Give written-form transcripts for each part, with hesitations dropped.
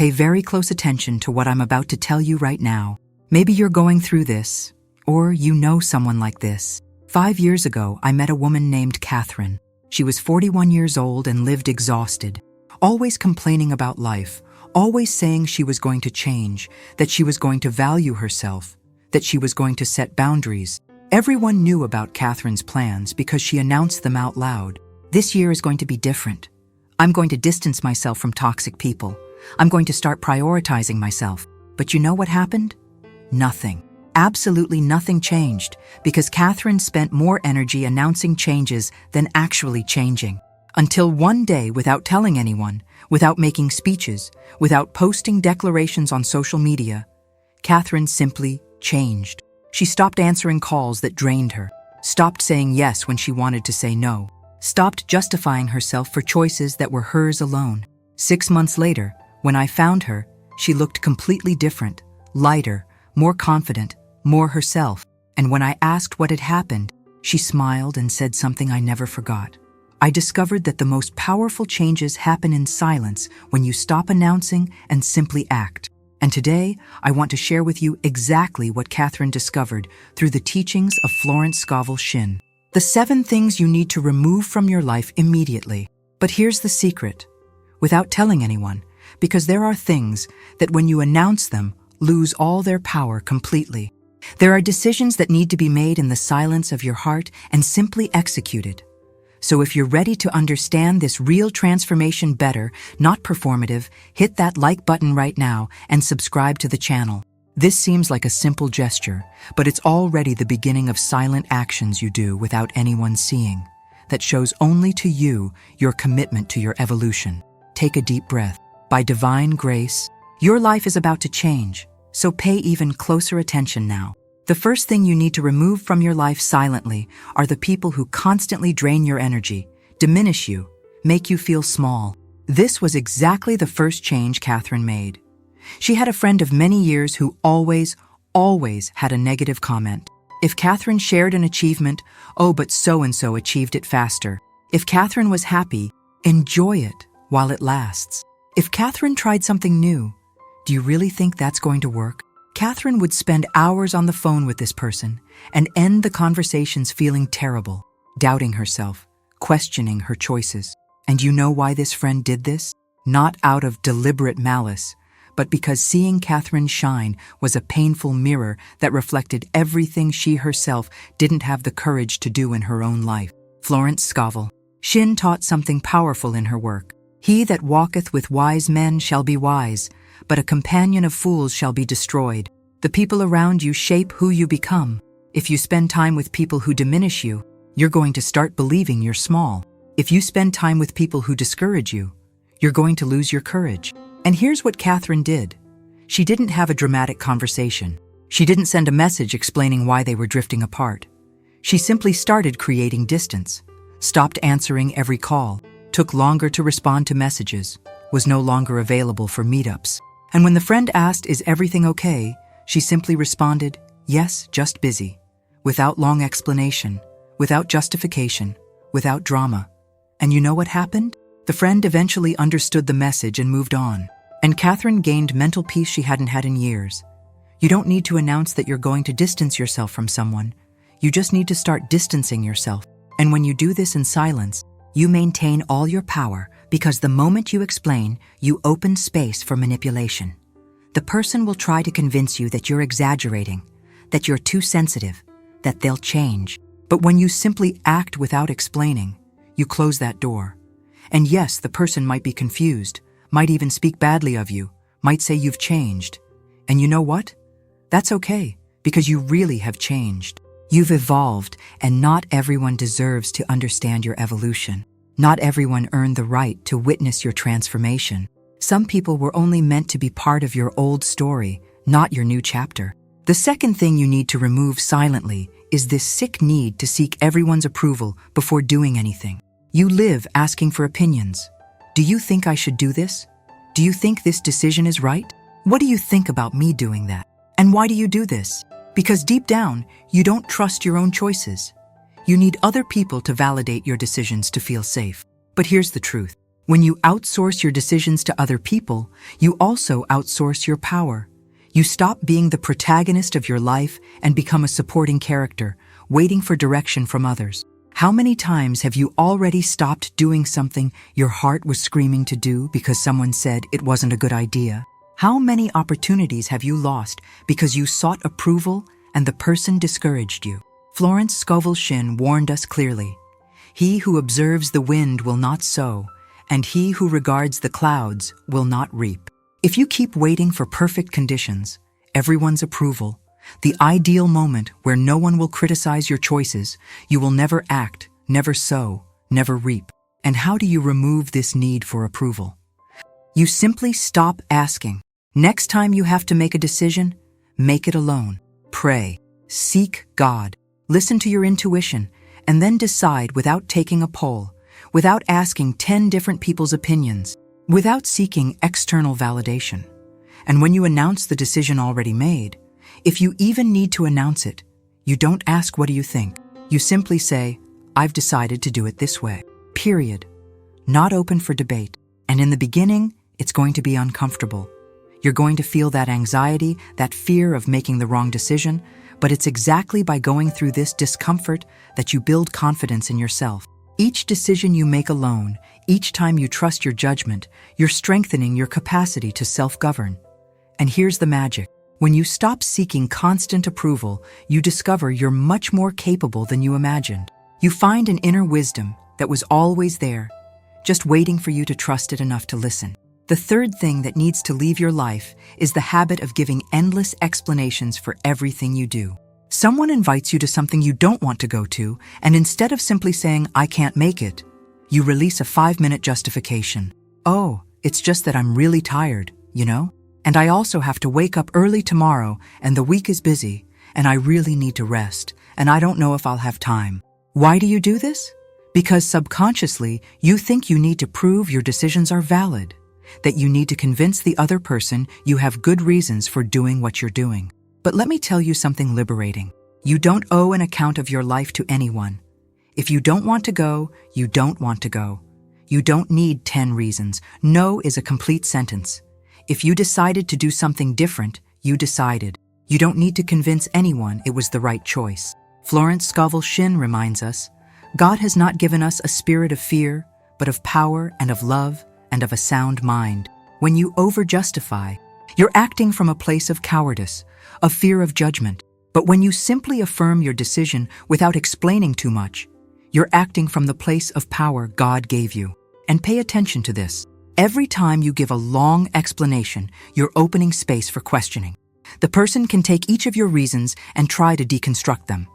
Pay very close attention to what I'm about to tell you right now. Maybe you're going through this, or you know someone like this. 5 years ago, I met a woman named Catherine. She was 41 years old and lived exhausted, always complaining about life, always saying she was going to change, that she was going to value herself, that she was going to set boundaries. Everyone knew about Catherine's plans because she announced them out loud. This year is going to be different. I'm going to distance myself from toxic people. I'm going to start prioritizing myself. But you know what happened? Nothing. Absolutely nothing changed because Catherine spent more energy announcing changes than actually changing. Until one day, without telling anyone, without making speeches, without posting declarations on social media, Catherine simply changed. She stopped answering calls that drained her, stopped saying yes when she wanted to say no, stopped justifying herself for choices that were hers alone. 6 months later, when I found her, she looked completely different, lighter, more confident, more herself. And when I asked what had happened, she smiled and said something I never forgot. I discovered that the most powerful changes happen in silence when you stop announcing and simply act. And today, I want to share with you exactly what Catherine discovered through the teachings of Florence Scovel Shinn. The 7 things you need to remove from your life immediately. But here's the secret. Without telling anyone, because there are things that when you announce them, lose all their power completely. There are decisions that need to be made in the silence of your heart and simply executed. So if you're ready to understand this real transformation better, not performative, hit that like button right now and subscribe to the channel. This seems like a simple gesture, but it's already the beginning of silent actions you do without anyone seeing, that shows only to you your commitment to your evolution. Take a deep breath. By divine grace, your life is about to change, so pay even closer attention now. The first thing you need to remove from your life silently are the people who constantly drain your energy, diminish you, make you feel small. This was exactly the first change Catherine made. She had a friend of many years who always had a negative comment. If Catherine shared an achievement, oh, but so-and-so achieved it faster. If Catherine was happy, enjoy it while it lasts. If Catherine tried something new, do you really think that's going to work? Catherine would spend hours on the phone with this person and end the conversations feeling terrible, doubting herself, questioning her choices. And you know why this friend did this? Not out of deliberate malice, but because seeing Catherine shine was a painful mirror that reflected everything she herself didn't have the courage to do in her own life. Florence Scovel Shinn taught something powerful in her work. He that walketh with wise men shall be wise, but a companion of fools shall be destroyed. The people around you shape who you become. If you spend time with people who diminish you, you're going to start believing you're small. If you spend time with people who discourage you, you're going to lose your courage. And here's what Catherine did. She didn't have a dramatic conversation. She didn't send a message explaining why they were drifting apart. She simply started creating distance, stopped answering every call, took longer to respond to messages, was no longer available for meetups. And when the friend asked, "Is everything okay?" she simply responded, "Yes, just busy," without long explanation, without justification, without drama. And you know what happened? The friend eventually understood the message and moved on. And Catherine gained mental peace she hadn't had in years. You don't need to announce that you're going to distance yourself from someone. You just need to start distancing yourself. And when you do this in silence, you maintain all your power, because the moment you explain, you open space for manipulation. The person will try to convince you that you're exaggerating, that you're too sensitive, that they'll change. But when you simply act without explaining, you close that door. And yes, the person might be confused, might even speak badly of you, might say you've changed. And you know what? That's okay, because you really have changed. You've evolved, and not everyone deserves to understand your evolution. Not everyone earned the right to witness your transformation. Some people were only meant to be part of your old story, not your new chapter. The second thing you need to remove silently is this sick need to seek everyone's approval before doing anything. You live asking for opinions. Do you think I should do this? Do you think this decision is right? What do you think about me doing that? And why do you do this? Because deep down, you don't trust your own choices. You need other people to validate your decisions to feel safe. But here's the truth. When you outsource your decisions to other people, you also outsource your power. You stop being the protagonist of your life and become a supporting character, waiting for direction from others. How many times have you already stopped doing something your heart was screaming to do because someone said it wasn't a good idea? How many opportunities have you lost because you sought approval and the person discouraged you? Florence Scovel Shinn warned us clearly. He who observes the wind will not sow, and he who regards the clouds will not reap. If you keep waiting for perfect conditions, everyone's approval, the ideal moment where no one will criticize your choices, you will never act, never sow, never reap. And how do you remove this need for approval? You simply stop asking. Next time you have to make a decision, make it alone. Pray, seek God, listen to your intuition, and then decide without taking a poll, without asking 10 different people's opinions, without seeking external validation. And when you announce the decision already made, if you even need to announce it, you don't ask what do you think. You simply say, I've decided to do it this way. Period. Not open for debate. And in the beginning, it's going to be uncomfortable. You're going to feel that anxiety, that fear of making the wrong decision, but it's exactly by going through this discomfort that you build confidence in yourself. Each decision you make alone, each time you trust your judgment, you're strengthening your capacity to self-govern. And here's the magic. When you stop seeking constant approval, you discover you're much more capable than you imagined. You find an inner wisdom that was always there, just waiting for you to trust it enough to listen. The third thing that needs to leave your life is the habit of giving endless explanations for everything you do. Someone invites you to something you don't want to go to, and instead of simply saying, I can't make it, you release a 5-minute justification. Oh, it's just that I'm really tired, you know? And I also have to wake up early tomorrow, and the week is busy, and I really need to rest, and I don't know if I'll have time. Why do you do this? Because subconsciously, you think you need to prove your decisions are valid, that you need to convince the other person you have good reasons for doing what you're doing. But let me tell you something liberating. You don't owe an account of your life to anyone. If you don't want to go, you don't want to go. You don't need 10 reasons. No is a complete sentence. If you decided to do something different, you decided. You don't need to convince anyone it was the right choice. Florence Scovel Shinn reminds us, God has not given us a spirit of fear, but of power and of love and of a sound mind. When you over-justify, you're acting from a place of cowardice, of fear of judgment. But when you simply affirm your decision without explaining too much, you're acting from the place of power God gave you. And pay attention to this. Every time you give a long explanation, you're opening space for questioning. The person can take each of your reasons and try to deconstruct them.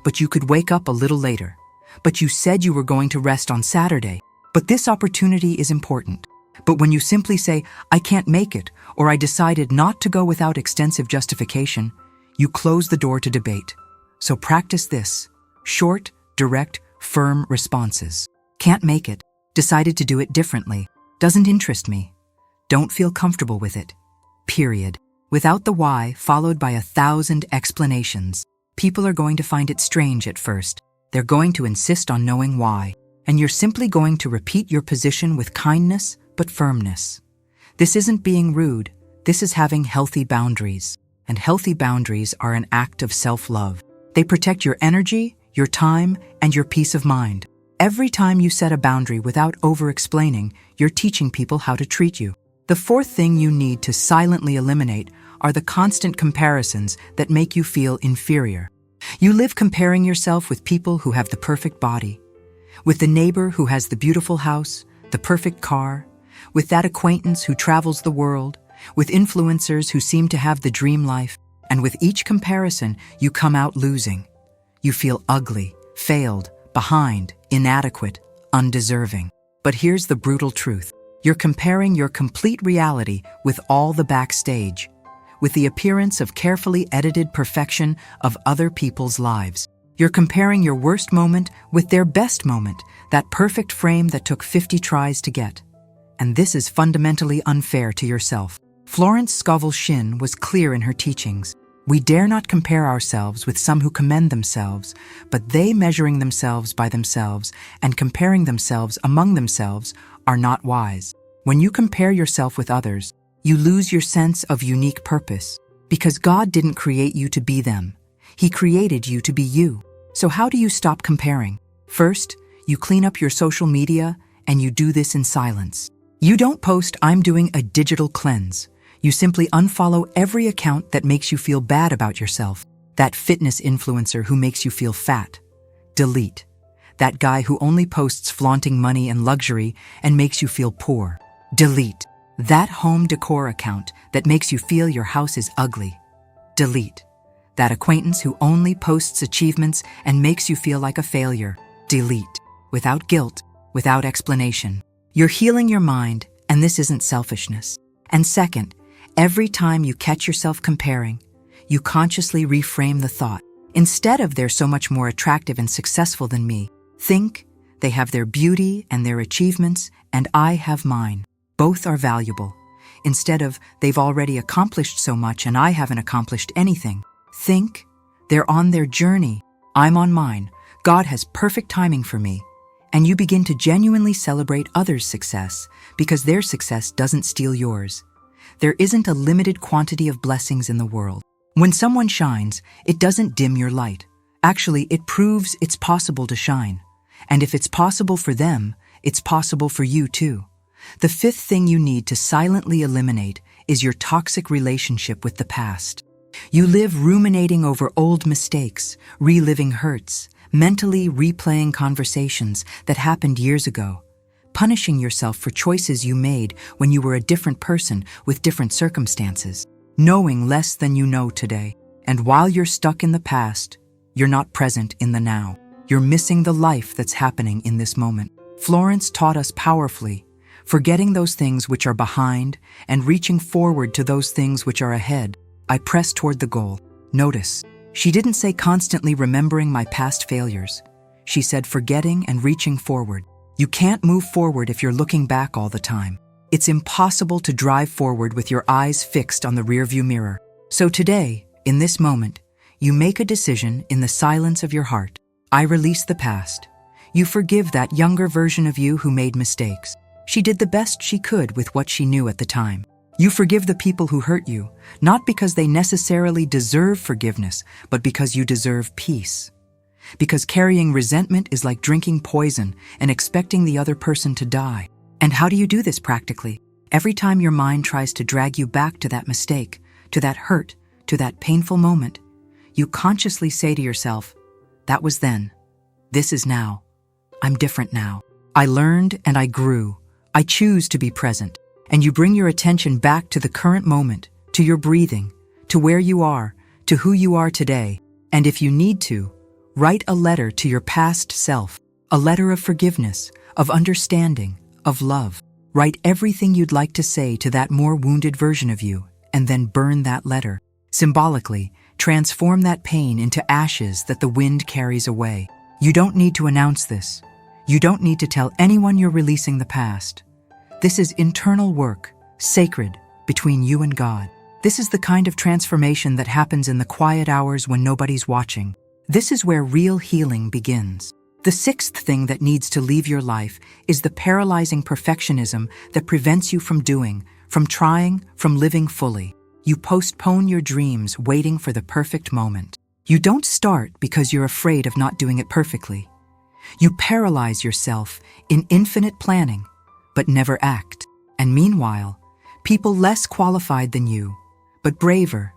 But you could wake up a little later. But you said you were going to rest on Saturday. But this opportunity is important. But when you simply say, I can't make it, or I decided not to go without extensive justification, you close the door to debate. So practice this. Short, direct, firm responses. Can't make it. Decided to do it differently. Doesn't interest me. Don't feel comfortable with it. Period. Without the why, followed by 1,000 explanations. People are going to find it strange at first. They're going to insist on knowing why. And you're simply going to repeat your position with kindness, but firmness. This isn't being rude. This is having healthy boundaries. And healthy boundaries are an act of self-love. They protect your energy, your time, and your peace of mind. Every time you set a boundary without over-explaining, you're teaching people how to treat you. The fourth thing you need to silently eliminate are the constant comparisons that make you feel inferior. You live comparing yourself with people who have the perfect body, with the neighbor who has the beautiful house, the perfect car, with that acquaintance who travels the world, with influencers who seem to have the dream life, and with each comparison, you come out losing. You feel ugly, failed, behind, inadequate, undeserving. But here's the brutal truth. You're comparing your complete reality with all the backstage, with the appearance of carefully edited perfection of other people's lives. You're comparing your worst moment with their best moment, that perfect frame that took 50 tries to get. And this is fundamentally unfair to yourself. Florence Scovel Shinn was clear in her teachings. We dare not compare ourselves with some who commend themselves, but they measuring themselves by themselves and comparing themselves among themselves are not wise. When you compare yourself with others, you lose your sense of unique purpose, because God didn't create you to be them. He created you to be you. So how do you stop comparing? First, you clean up your social media, and you do this in silence. You don't post, "I'm doing a digital cleanse." You simply unfollow every account that makes you feel bad about yourself. That fitness influencer who makes you feel fat. Delete. That guy who only posts flaunting money and luxury and makes you feel poor. Delete. That home decor account that makes you feel your house is ugly. Delete. That acquaintance who only posts achievements and makes you feel like a failure. Delete. Without guilt, without explanation. You're healing your mind, and this isn't selfishness. And second, every time you catch yourself comparing, you consciously reframe the thought. Instead of "they're so much more attractive and successful than me," think, "they have their beauty and their achievements, and I have mine. Both are valuable." Instead of "they've already accomplished so much and I haven't accomplished anything," think, "they're on their journey, I'm on mine. God has perfect timing for me." And you begin to genuinely celebrate others' success because their success doesn't steal yours. There isn't a limited quantity of blessings in the world. When someone shines, it doesn't dim your light. Actually, it proves it's possible to shine. And if it's possible for them, it's possible for you too. The fifth thing you need to silently eliminate is your toxic relationship with the past. You live ruminating over old mistakes, reliving hurts, mentally replaying conversations that happened years ago, punishing yourself for choices you made when you were a different person with different circumstances, knowing less than you know today. And while you're stuck in the past, you're not present in the now. You're missing the life that's happening in this moment. Florence taught us powerfully, forgetting those things which are behind and reaching forward to those things which are ahead. I press toward the goal. Notice, she didn't say constantly remembering my past failures. She said forgetting and reaching forward. You can't move forward if you're looking back all the time. It's impossible to drive forward with your eyes fixed on the rearview mirror. So today, in this moment, you make a decision in the silence of your heart. I release the past. You forgive that younger version of you who made mistakes. She did the best she could with what she knew at the time. You forgive the people who hurt you, not because they necessarily deserve forgiveness, but because you deserve peace. Because carrying resentment is like drinking poison and expecting the other person to die. And how do you do this practically? Every time your mind tries to drag you back to that mistake, to that hurt, to that painful moment, you consciously say to yourself, "That was then. This is now. I'm different now. I learned and I grew. I choose to be present." And you bring your attention back to the current moment, to your breathing, to where you are, to who you are today. And if you need to, write a letter to your past self, a letter of forgiveness, of understanding, of love. Write everything you'd like to say to that more wounded version of you, and then burn that letter. Symbolically, transform that pain into ashes that the wind carries away. You don't need to announce this. You don't need to tell anyone you're releasing the past. This is internal work, sacred, between you and God. This is the kind of transformation that happens in the quiet hours when nobody's watching. This is where real healing begins. The sixth thing that needs to leave your life is the paralyzing perfectionism that prevents you from doing, from trying, from living fully. You postpone your dreams waiting for the perfect moment. You don't start because you're afraid of not doing it perfectly. You paralyze yourself in infinite planning, but never act. And meanwhile, people less qualified than you, but braver,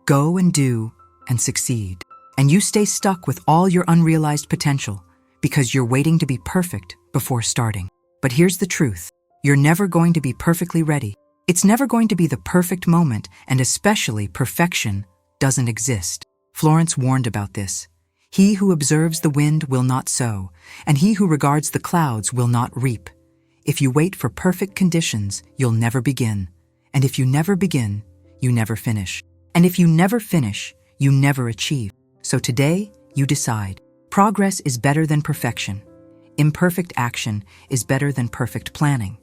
go and do and succeed. And you stay stuck with all your unrealized potential because you're waiting to be perfect before starting. But here's the truth. You're never going to be perfectly ready. It's never going to be the perfect moment, and especially perfection doesn't exist. Florence warned about this. He who observes the wind will not sow, and he who regards the clouds will not reap. If you wait for perfect conditions, you'll never begin. And if you never begin, you never finish. And if you never finish, you never achieve. So today, you decide. Progress is better than perfection. Imperfect action is better than perfect planning.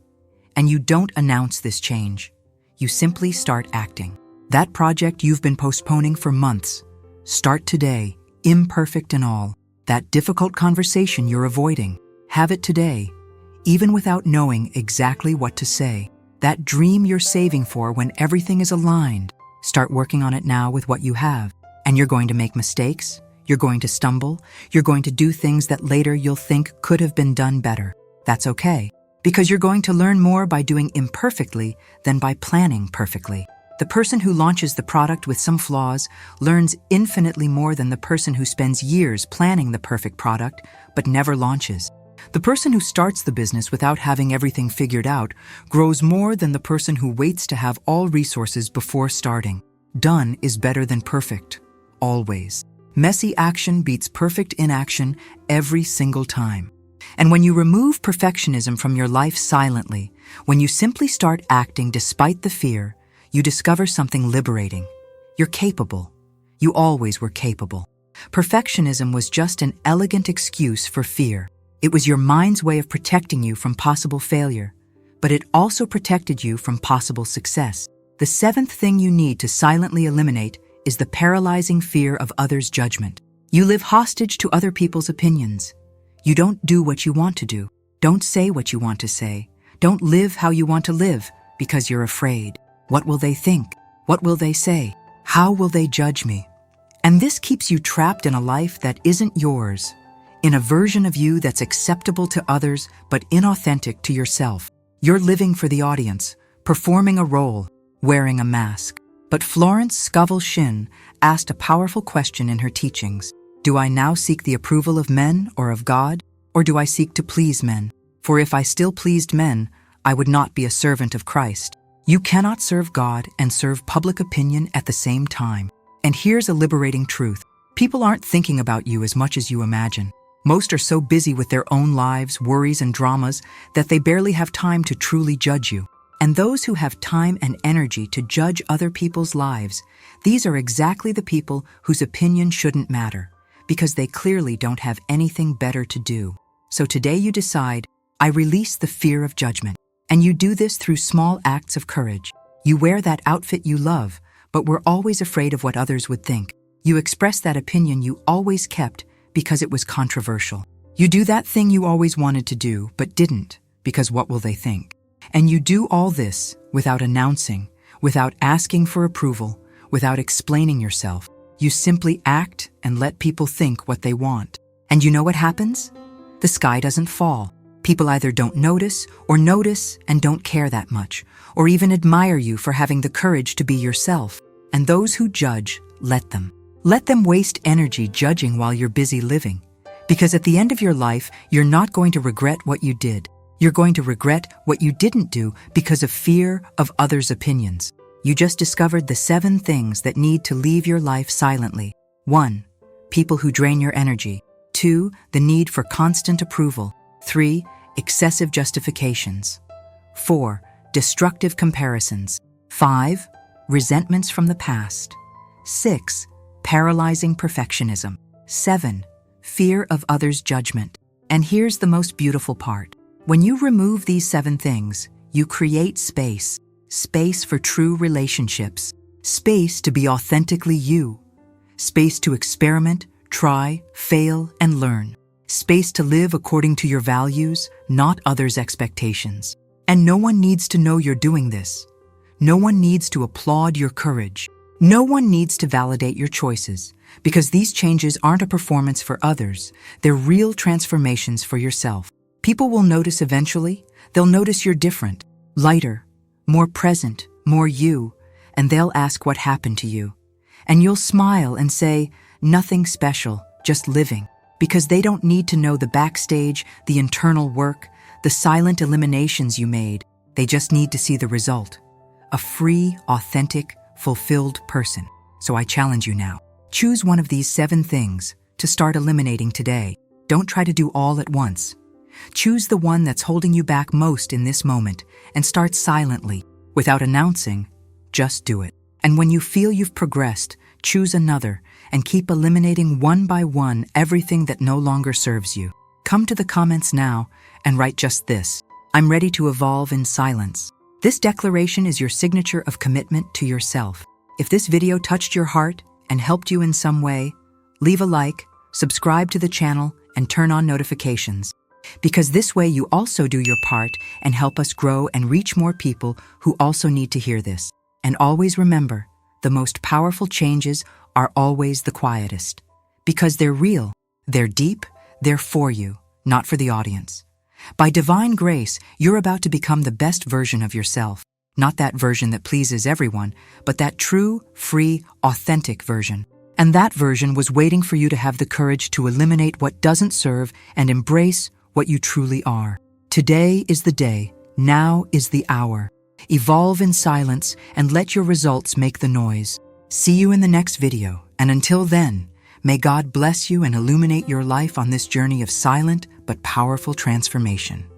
And you don't announce this change. You simply start acting. That project you've been postponing for months. Start today, imperfect and all. That difficult conversation you're avoiding. Have it today, even without knowing exactly what to say. That dream you're saving for when everything is aligned. Start working on it now with what you have. And you're going to make mistakes, you're going to stumble, you're going to do things that later you'll think could have been done better. That's okay, because you're going to learn more by doing imperfectly than by planning perfectly. The person who launches the product with some flaws learns infinitely more than the person who spends years planning the perfect product but never launches. The person who starts the business without having everything figured out grows more than the person who waits to have all resources before starting. Done is better than perfect, always. Messy action beats perfect inaction every single time. And when you remove perfectionism from your life silently, when you simply start acting despite the fear, you discover something liberating. You're capable. You always were capable. Perfectionism was just an elegant excuse for fear. It was your mind's way of protecting you from possible failure, but it also protected you from possible success. The seventh thing you need to silently eliminate is the paralyzing fear of others' judgment. You live hostage to other people's opinions. You don't do what you want to do. Don't say what you want to say. Don't live how you want to live because you're afraid. What will they think? What will they say? How will they judge me? And this keeps you trapped in a life that isn't yours, in a version of you that's acceptable to others but inauthentic to yourself. You're living for the audience, performing a role, wearing a mask. But Florence Scovel Shinn asked a powerful question in her teachings. Do I now seek the approval of men or of God? Or do I seek to please men? For if I still pleased men, I would not be a servant of Christ. You cannot serve God and serve public opinion at the same time. And here's a liberating truth. People aren't thinking about you as much as you imagine. Most are so busy with their own lives, worries, and dramas that they barely have time to truly judge you. And those who have time and energy to judge other people's lives, these are exactly the people whose opinion shouldn't matter, because they clearly don't have anything better to do. So today you decide, I release the fear of judgment. And you do this through small acts of courage. You wear that outfit you love, but were always afraid of what others would think. You express that opinion you always kept because it was controversial. You do that thing you always wanted to do, but didn't, because what will they think? And you do all this without announcing, without asking for approval, without explaining yourself. You simply act and let people think what they want. And you know what happens? The sky doesn't fall. People either don't notice or notice and don't care that much, or even admire you for having the courage to be yourself. And those who judge, let them. Let them waste energy judging while you're busy living. Because at the end of your life, you're not going to regret what you did. You're going to regret what you didn't do because of fear of others' opinions. You just discovered the 7 things that need to leave your life silently. 1. People who drain your energy. 2. The need for constant approval. 3. Excessive justifications. 4. Destructive comparisons. 5. Resentments from the past. 6. Paralyzing perfectionism. 7. Fear of others' judgment. And here's the most beautiful part. When you remove these 7 things, you create space. Space for true relationships. Space to be authentically you. Space to experiment, try, fail, and learn. Space to live according to your values, not others' expectations. And no one needs to know you're doing this. No one needs to applaud your courage. No one needs to validate your choices, because these changes aren't a performance for others. They're real transformations for yourself. People will notice eventually. They'll notice you're different, lighter, more present, more you, and they'll ask what happened to you. And you'll smile and say, nothing special, just living. Because they don't need to know the backstage, the internal work, the silent eliminations you made. They just need to see the result. A free, authentic, fulfilled person. So I challenge you now. Choose one of these 7 things to start eliminating today. Don't try to do all at once. Choose the one that's holding you back most in this moment and start silently, without announcing. Just do it. And when you feel you've progressed, choose another and keep eliminating one by one everything that no longer serves you. Come to the comments now and write just this. I'm ready to evolve in silence. This declaration is your signature of commitment to yourself. If this video touched your heart and helped you in some way, leave a like, subscribe to the channel, and turn on notifications. Because this way you also do your part and help us grow and reach more people who also need to hear this. And always remember, the most powerful changes are always the quietest. Because they're real, they're deep, they're for you, not for the audience. By divine grace, you're about to become the best version of yourself. Not that version that pleases everyone, but that true, free, authentic version. And that version was waiting for you to have the courage to eliminate what doesn't serve and embrace what you truly are. Today is the day. Now is the hour. Evolve in silence and let your results make the noise. See you in the next video, and until then, may God bless you and illuminate your life on this journey of silent but powerful transformation.